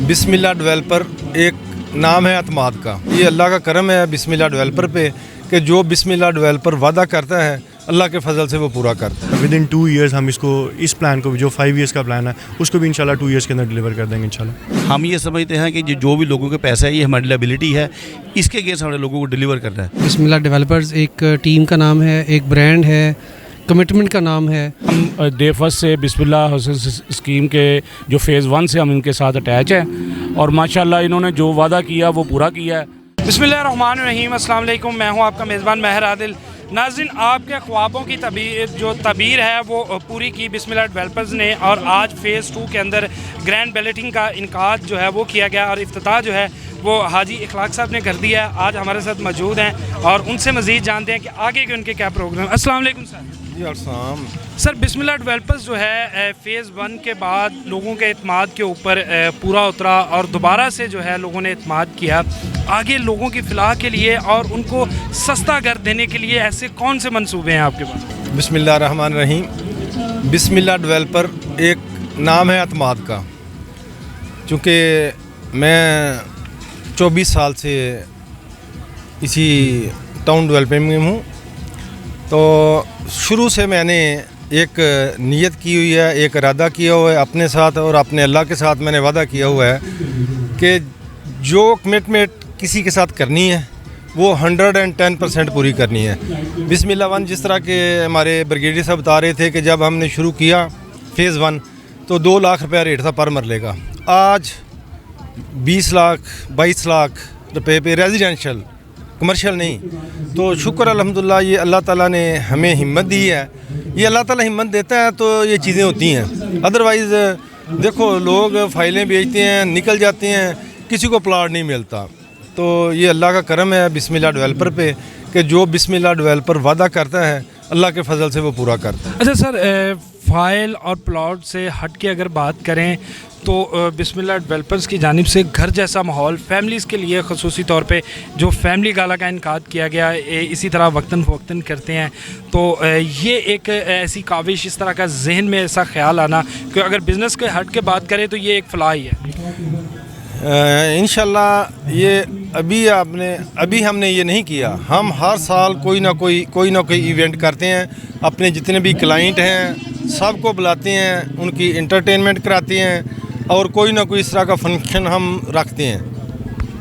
بسم اللہ ڈیولپر ایک نام ہے اعتماد کا. یہ اللہ کا کرم ہے بسم اللہ ڈیولپر پہ کہ جو بسم اللہ ڈیولپر وعدہ کرتا ہے اللہ کے فضل سے وہ پورا کرتا ہے. ود ان 2 ایئرس ہم اس پلان کو جو 5 ایئرس کا پلان ہے اس کو بھی انشاءاللہ 2 ایئرس کے اندر ڈلیور کر دیں گے انشاءاللہ. ہم یہ سمجھتے ہیں کہ جو بھی لوگوں کے پیسہ ہے یہ ہماری لائبلٹی ہے, اس کے اگینسٹ ہمارے لوگوں کو ڈلیور کرنا ہے. بسم اللہ ڈیولپرز ایک ٹیم کا نام ہے, ایک برانڈ ہے, کمٹمنٹ کا نام ہے. ہم ڈے فرسٹ سے بسم اللہ ہاؤسز اسکیم کے جو فیز 1 سے ہم ان کے ساتھ اٹیچ ہیں اور ماشاءاللہ انہوں نے جو وعدہ کیا وہ پورا کیا ہے. بسم اللہ الرحمن الرحیم. السلام علیکم, میں ہوں آپ کا میزبان ماہر عادل. ناظرین, آپ کے خوابوں کی تعبیر ہے وہ پوری کی بسم اللہ ڈیولپرز نے, اور آج فیز 2 کے اندر گرینڈ بیلٹنگ کا انعقاد جو ہے وہ کیا گیا اور افتتاح جو ہے وہ حاجی اخلاق صاحب نے کر دیا ہے. آج ہمارے ساتھ موجود ہیں اور ان سے مزید جانتے ہیں کہ آگے کے ان کے کیا پروگرام. السلام علیکم سر. جی السلام. سر, بسم اللہ ڈیولپرز جو ہے فیز 1 کے بعد لوگوں کے اعتماد کے اوپر پورا اترا اور دوبارہ سے جو ہے لوگوں نے اعتماد کیا. آگے لوگوں کی فلاح کے لیے اور ان کو سستا گھر دینے کے لیے ایسے کون سے منصوبے ہیں آپ کے پاس؟ بسم اللہ الرحمن الرحیم. بسم اللہ ڈیولپر ایک نام ہے اعتماد کا. چونکہ میں 24 سال سے اسی ٹاؤن ڈیولپمنٹ میں ہوں, تو شروع سے میں نے ایک نیت کی ہوئی ہے, ایک ارادہ کیا ہوا ہے اپنے ساتھ اور اپنے اللہ کے ساتھ. میں نے وعدہ کیا ہوا ہے کہ جو کمٹمنٹ کسی کے ساتھ کرنی ہے وہ 110% پوری کرنی ہے. بسم اللہ 1 جس طرح کے ہمارے بریگیڈیئر صاحب بتا رہے تھے کہ جب ہم نے شروع کیا فیز 1 تو 2 لاکھ روپیہ ریٹ تھا پر مرلے کا. آج 20 لاکھ 22 لاکھ روپے پہ ریزیڈینشل, کمرشل نہیں. تو شکر الحمدللہ یہ اللہ تعالیٰ نے ہمیں ہمت دی ہے. یہ اللہ تعالیٰ ہمت دیتا ہے تو یہ چیزیں ہوتی ہیں. ادروائز دیکھو لوگ فائلیں بیچتے ہیں, نکل جاتے ہیں, کسی کو پلاٹ نہیں ملتا. تو یہ اللہ کا کرم ہے بسم اللہ ڈیولپر پہ کہ جو بسم اللہ ڈیولپر وعدہ کرتا ہے اللہ کے فضل سے وہ پورا کرتا ہے. اچھا سر, فائل اور پلاٹ سے ہٹ کے اگر بات کریں تو بسم اللہ ڈیولپرز کی جانب سے گھر جیسا ماحول فیملیز کے لیے خصوصی طور پہ جو فیملی گالا کا انعقاد کیا گیا, اسی طرح وقتاً فوقتاً کرتے ہیں. تو یہ ایک ایسی کاوش, اس طرح کا ذہن میں ایسا خیال آنا کہ اگر بزنس کے ہٹ کے بات کریں تو یہ ایک فلاح ہی ہے. انشاءاللہ یہ ابھی ہم نے یہ نہیں کیا. ہم ہر سال کوئی نہ کوئی ایونٹ کرتے ہیں. اپنے جتنے بھی کلائنٹ ہیں سب کو بلاتے ہیں, ان کی انٹرٹینمنٹ کراتے ہیں اور کوئی نہ کوئی اس طرح کا فنکشن ہم رکھتے ہیں.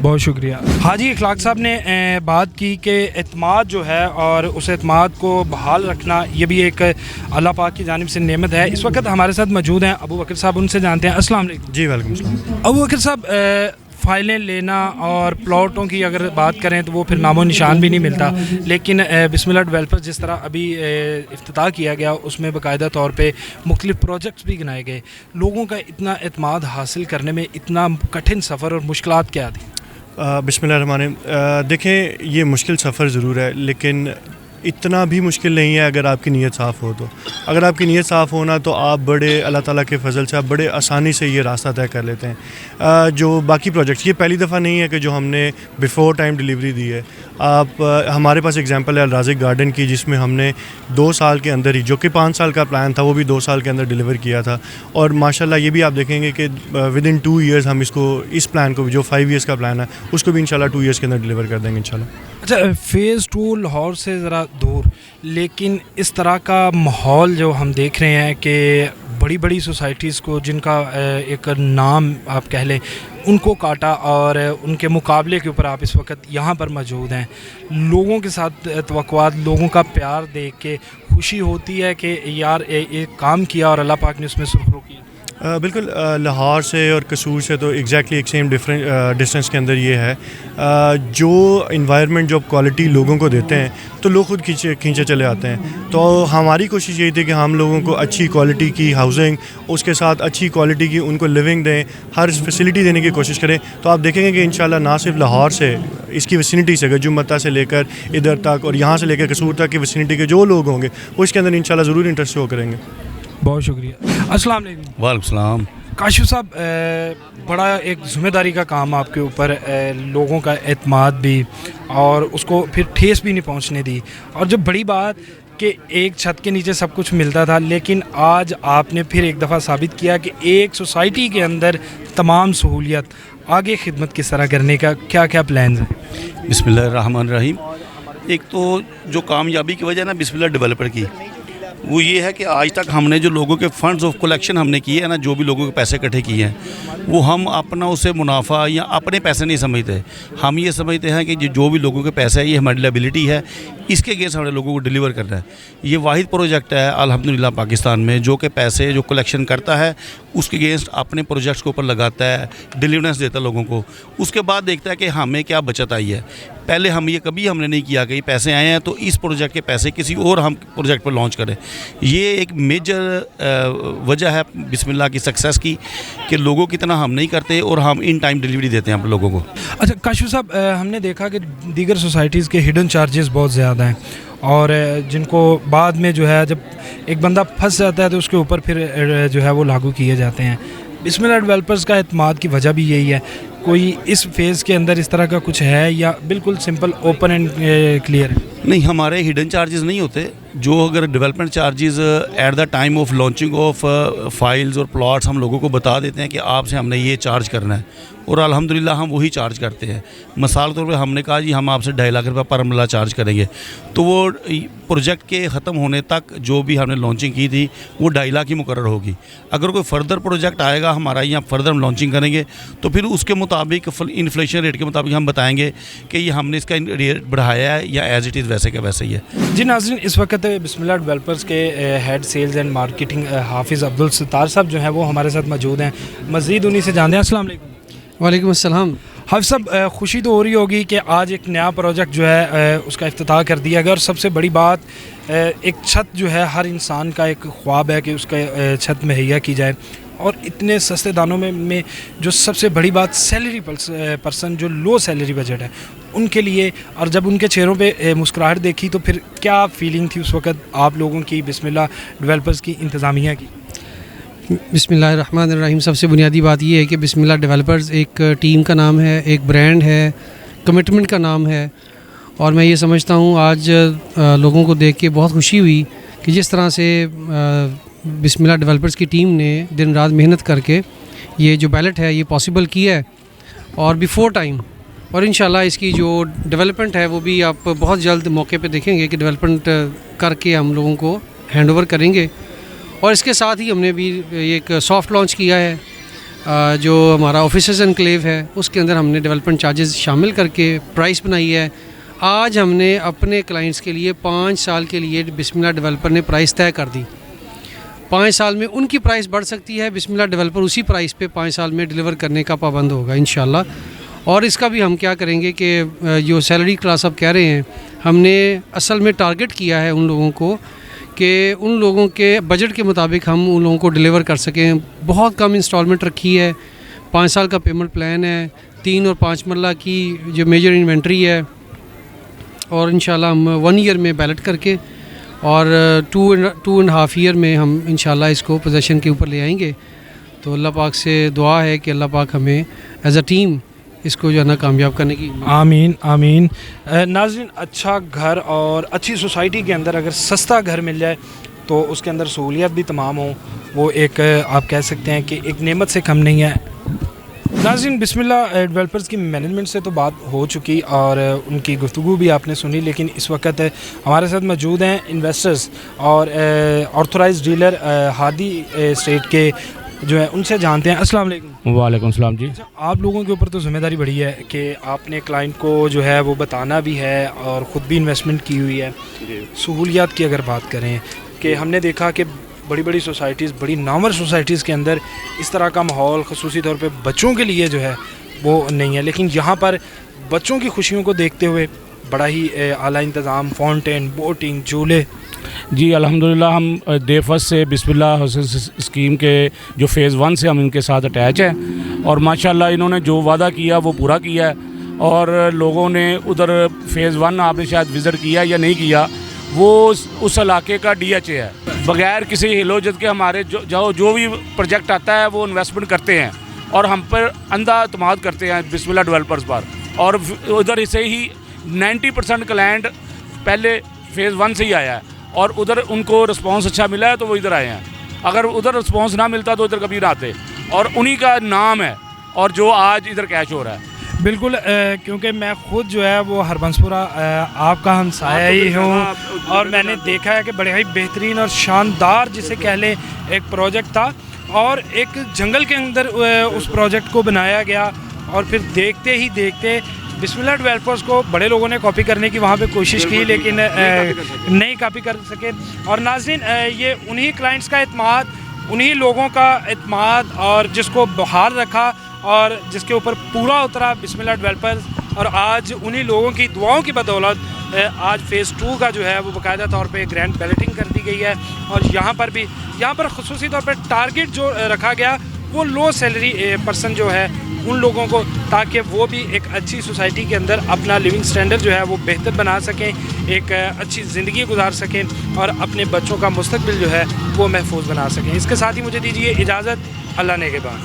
بہت شکریہ. حاجی اخلاق صاحب نے بات کی کہ اعتماد جو ہے اور اس اعتماد کو بحال رکھنا یہ بھی ایک اللہ پاک کی جانب سے نعمت ہے. اس وقت ہمارے ساتھ موجود ہیں ابو بکر صاحب, ان سے جانتے ہیں. السلام علیکم. جی وعلیکم السلام. ابو بکر صاحب, فائلیں لینا اور پلاٹوں کی اگر بات کریں تو وہ پھر نام و نشان بھی نہیں ملتا, لیکن بسم اللہ ڈیولپر جس طرح ابھی افتتاح کیا گیا اس میں باقاعدہ طور پہ مختلف پروجیکٹس بھی گنائے گئے. لوگوں کا اتنا اعتماد حاصل کرنے میں اتنا کٹھن سفر اور مشکلات کیا تھیں؟ بسم اللہ الرحمن الرحیم. دیکھیں یہ مشکل سفر ضرور ہے لیکن اتنا بھی مشکل نہیں ہے اگر آپ کی نیت صاف ہو تو. اگر آپ کی نیت صاف ہونا تو آپ بڑے اللہ تعالیٰ کے فضل سے آپ بڑے آسانی سے یہ راستہ طے کر لیتے ہیں. جو باقی پروجیکٹس, یہ پہلی دفعہ نہیں ہے کہ جو ہم نے بیفور ٹائم ڈیلیوری دی ہے. آپ ہمارے پاس اگزامپل ہے الرازق گارڈن کی, جس میں ہم نے 2 سال کے اندر ہی, جو کہ 5 سال کا پلان تھا وہ بھی 2 سال کے اندر ڈیلیور کیا تھا. اور ماشاءاللہ یہ بھی آپ دیکھیں گے کہ ود ان 2 ایئرس ہم اس پلان کو جو 5 ایئرس کا پلان ہے اس کو بھی انشاءاللہ 2 ایئرس کے اندر ڈیلیور کر دیں گے انشاءاللہ. اچھا, فیز 2 لاہور سے ذرا دور, لیکن اس طرح کا ماحول جو ہم دیکھ رہے ہیں کہ بڑی سوسائٹیز کو جن کا ایک نام آپ کہہ لیں ان کو کاٹا اور ان کے مقابلے کے اوپر آپ اس وقت یہاں پر موجود ہیں. لوگوں کے ساتھ توقعات, لوگوں کا پیار دیکھ کے خوشی ہوتی ہے کہ یار ایک کام کیا اور اللہ پاک نے اس میں سرخرو کیا. بالکل, لاہور سے اور قصور سے تو ایگزیکٹلی ایک سیم ڈسٹینس کے اندر یہ ہے. جو انوائرمنٹ جو کوالٹی لوگوں کو دیتے ہیں تو لوگ خود کھینچے چلے آتے ہیں. تو ہماری کوشش یہی تھی کہ ہم لوگوں کو اچھی کوالٹی کی ہاؤسنگ, اس کے ساتھ اچھی کوالٹی کی ان کو لیونگ دیں, ہر فیسلٹی دینے کی کوشش کریں. تو آپ دیکھیں گے کہ انشاءاللہ نہ صرف لاہور سے, اس کی ویسینٹی سے گجمتا سے لے کر ادھر تک اور یہاں سے لے کر قصور تک کی ویسینٹی کے جو لوگ ہوں گے وہ اس کے اندر انشاءاللہ ضرور انٹرسٹ شو کریں گے. بہت شکریہ. السلام علیکم. وعلیکم السلام. کاشف صاحب, بڑا ایک ذمہ داری کا کام آپ کے اوپر, لوگوں کا اعتماد بھی اور اس کو پھر ٹھیس بھی نہیں پہنچنے دی. اور جب بڑی بات کہ ایک چھت کے نیچے سب کچھ ملتا تھا، لیکن آج آپ نے پھر ایک دفعہ ثابت کیا کہ ایک سوسائٹی کے اندر تمام سہولیات، آگے خدمت کس طرح کرنے کا کیا کیا پلانز ہیں؟ بسم اللہ الرحمن الرحیم. ایک تو جو کامیابی کی وجہ ہے نا بسم اللہ ڈیولپر کی، وہ یہ ہے کہ آج تک ہم نے جو لوگوں کے فنڈز آف کلیکشن ہم نے کیے ہیں نا، جو بھی لوگوں کے پیسے اکٹھے کیے ہیں، وہ ہم اپنا اسے منافع یا اپنے پیسے نہیں سمجھتے. ہم یہ سمجھتے ہیں کہ جو بھی لوگوں کے پیسے ہے یہ ہماری لائبلٹی ہے، اس کے اگینسٹ ہم نے لوگوں کو ڈیلیور کرنا ہے. یہ واحد پروجیکٹ ہے الحمدللہ پاکستان میں جو کہ پیسے جو کلیکشن کرتا ہے اس کے اگینسٹ اپنے پروجیکٹس کے اوپر لگاتا ہے، ڈیلیورنس دیتا ہے لوگوں کو. اس کے بعد دیکھتا ہے کہ ہمیں کیا بچت آئی ہے. پہلے ہم یہ کبھی ہم نے نہیں کیا کہ یہ پیسے آئے ہیں تو اس پروجیکٹ کے پیسے کسی اور ہم پروجیکٹ پر لانچ کریں. یہ ایک میجر وجہ ہے بسم اللہ کی سکسیس کی کہ لوگوں کی طرح ہم نہیں کرتے اور ہم ان ٹائم ڈیلیوری دیتے ہیں ہم لوگوں کو. اچھا کاشف صاحب، ہم نے دیکھا کہ دیگر سوسائٹیز کے ہڈن چارجز بہت زیادہ ہیں، اور جن کو بعد میں جو ہے جب ایک بندہ پھنس جاتا ہے تو اس کے اوپر پھر جو ہے وہ لاگو کیے جاتے ہیں. بسم اللہ ڈیولپرز کا اعتماد کی وجہ بھی یہی ہے. کوئی اس فیز کے اندر اس طرح کا کچھ ہے یا بالکل سمپل اوپن اینڈ کلیئر ہے؟ نہیں، ہمارے ہڈن چارجز نہیں ہوتے. جو اگر development charges at the time of launching of files اور پلاٹس ہم لوگوں کو بتا دیتے ہیں کہ آپ سے ہم نے یہ چارج کرنا ہے، اور الحمدللہ ہم وہی چارج کرتے ہیں. مثال کے طور پہ ہم نے کہا جی ہم آپ سے 2.5 لاکھ روپے پر مرلہ چارج کریں گے، تو وہ پروجیکٹ کے ختم ہونے تک جو بھی ہم نے لانچنگ کی تھی وہ 2.5 لاکھ ہی مقرر ہوگی. اگر کوئی فردر پروجیکٹ آئے گا ہمارا یا فردر ہم لانچنگ کریں گے تو پھر اس کے مطابق انفلیشن ریٹ کے مطابق ہم بتائیں گے کہ یہ ہم نے اس کا ریٹ بڑھایا ہے یا ایز اٹ از ویسے کا ویسے ہی ہے. جی ناظرین، اس وقت بسم اللہ ڈیولپرز کے ہیڈ سیلز اینڈ مارکیٹنگ حافظ عبدالستار صاحب جو ہیں وہ ہمارے ساتھ موجود ہیں. مزید انہی سے جانتے ہیں. السلام علیکم. وعلیکم السلام. حافظ صاحب، خوشی تو ہو رہی ہوگی کہ آج ایک نیا پروجیکٹ جو ہے اس کا افتتاح کر دیا گیا، اور سب سے بڑی بات ایک چھت جو ہے ہر انسان کا ایک خواب ہے کہ اس کا چھت مہیا کی جائے، اور اتنے سستے دانوں میں جو سب سے بڑی بات سیلری پرسن جو لو سیلری بجٹ ہے ان کے لیے. اور جب ان کے چہروں پہ مسکراہٹ دیکھی تو پھر کیا فیلنگ تھی اس وقت آپ لوگوں کی، بسم اللہ ڈیولپرز کی، انتظامیہ کی؟ بسم اللہ الرحمن الرحیم. سب سے بنیادی بات یہ ہے کہ بسم اللہ ڈیولپرز ایک ٹیم کا نام ہے، ایک برانڈ ہے، کمٹمنٹ کا نام ہے. اور میں یہ سمجھتا ہوں آج لوگوں کو دیکھ کے بہت خوشی ہوئی کہ جس طرح سے بسم اللہ ڈیولپرز کی ٹیم نے دن رات محنت کر کے یہ جو بیلٹ ہے یہ پاسبل کیا ہے، اور بیفور ٹائم. اور انشاءاللہ اس کی جو ڈیولپمنٹ ہے وہ بھی آپ بہت جلد موقع پہ دیکھیں گے کہ ڈیولپمنٹ کر کے ہم لوگوں کو ہینڈ اوور کریں گے. اور اس کے ساتھ ہی ہم نے بھی ایک سافٹ لانچ کیا ہے جو ہمارا آفیسرز انکلیو ہے، اس کے اندر ہم نے ڈیولپمنٹ چارجز شامل کر کے پرائس بنائی ہے. آج ہم نے اپنے کلائنٹس کے لیے 5 سال کے لیے بسم اللہ ڈیولپر نے پرائس طے کر دی. 5 سال میں ان کی پرائس بڑھ سکتی ہے، بسم اللہ ڈیولپر اسی پرائس پہ 5 سال میں ڈیلیور کرنے کا پابند ہوگا انشاءاللہ. اور اس کا بھی ہم کیا کریں گے کہ جو سیلری کلاس آپ کہہ رہے ہیں، ہم نے اصل میں ٹارگٹ کیا ہے ان لوگوں کو کہ ان لوگوں کے بجٹ کے مطابق ہم ان لوگوں کو ڈیلیور کر سکیں. بہت کم انسٹالمنٹ رکھی ہے، 5 سال کا پیمنٹ پلان ہے، 3 اور 5 مرلہ کی جو میجر انوینٹری ہے، اور انشاءاللہ ہم 1 ایئر میں بیلٹ کر کے اور 2.5 ایئر میں ہم انشاءاللہ اس کو پوزیشن کے اوپر لے آئیں گے. تو اللہ پاک سے دعا ہے کہ اللہ پاک ہمیں ایز اے ٹیم اس کو جو ہے نا کامیاب کرنے کی. آمین آمین. ناظرین، اچھا گھر اور اچھی سوسائٹی کے اندر اگر سستا گھر مل جائے تو اس کے اندر سہولیات بھی تمام ہوں، وہ ایک آپ کہہ سکتے ہیں کہ ایک نعمت سے کم نہیں ہے. ناظرین، بسم اللہ ڈیولپرز کی مینجمنٹ سے تو بات ہو چکی اور ان کی گفتگو بھی آپ نے سنی، لیکن اس وقت ہمارے ساتھ موجود ہیں انویسٹرز اور آتھورائزڈ ڈیلر ہادی اسٹیٹ کے جو ہے ان سے جانتے ہیں. السلام علیکم. وعلیکم السلام. جی آپ لوگوں کے اوپر تو ذمہ داری بڑی ہے کہ آپ نے کلائنٹ کو جو ہے وہ بتانا بھی ہے اور خود بھی انویسٹمنٹ کی ہوئی ہے. سہولیات کی اگر بات کریں کہ ہم نے دیکھا کہ بڑی بڑی سوسائٹیز، بڑی نامور سوسائٹیز کے اندر اس طرح کا ماحول خصوصی طور پہ بچوں کے لیے جو ہے وہ نہیں ہے، لیکن یہاں پر بچوں کی خوشیوں کو دیکھتے ہوئے بڑا ہی اعلیٰ انتظام، فاؤنٹین، بوٹنگ، جھولے. جی الحمدللہ ہم ڈے فرسٹ سے بسم اللہ اسکیم کے جو فیز 1 سے ہم ان کے ساتھ اٹیچ ہیں، اور ماشاءاللہ انہوں نے جو وعدہ کیا وہ پورا کیا ہے. اور لوگوں نے ادھر فیز 1 آپ نے شاید وزٹ کیا یا نہیں کیا، وہ اس علاقے کا DHA ہے. بغیر کسی ہلوجت کے ہمارے جو بھی پروجیکٹ آتا ہے وہ انویسٹمنٹ کرتے ہیں اور ہم پر اندھا اعتماد کرتے ہیں بسم اللہ ڈیولپرز پر. اور ادھر سے ہی 90% کلائنٹ پہلے فیز 1 سے ہی آیا ہے. اور ادھر ان کو رسپانس اچھا ملا ہے تو وہ ادھر آئے ہیں. اگر ادھر رسپانس نہ ملتا تو ادھر کبھی نہ آتے, اور انہی کا نام ہے اور جو آج ادھر کیچ ہو رہا ہے. بالکل, کیونکہ میں خود جو ہے وہ ہربنس پورہ آپ کا ہمسایہ ہی ہوں, اور میں نے دیکھا ہے کہ بڑے ہی بہترین اور شاندار جسے کہہ لیں ایک پروجیکٹ تھا, اور ایک جنگل کے اندر اس پروجیکٹ کو بنایا گیا, اور پھر دیکھتے ہی دیکھتے بسم اللہ ڈیولپرز کو بڑے لوگوں نے کاپی کرنے کی وہاں پہ کوشش کی, لیکن نہیں کاپی کر سکے. اور ناظرین, یہ انہی کلائنٹس کا اعتماد, انہی لوگوں کا اعتماد, اور جس کو بحال رکھا اور جس کے اوپر پورا اترا بسم اللہ ڈیولپرز, اور آج انہی لوگوں کی دعاؤں کی بدولت آج فیز 2 کا جو ہے وہ باقاعدہ طور پہ گرینڈ بیلٹنگ کر دی گئی ہے. اور یہاں پر خصوصی طور پر ٹارگٹ جو رکھا گیا وہ لو سیلری پرسن جو ہے ان لوگوں کو, تاکہ وہ بھی ایک اچھی سوسائٹی کے اندر اپنا لیونگ سٹینڈرڈ جو ہے وہ بہتر بنا سکیں, ایک اچھی زندگی گزار سکیں, اور اپنے بچوں کا مستقبل جو ہے وہ محفوظ بنا سکیں. اس کے ساتھ ہی مجھے دیجیے اجازت, اللہ نگہبان.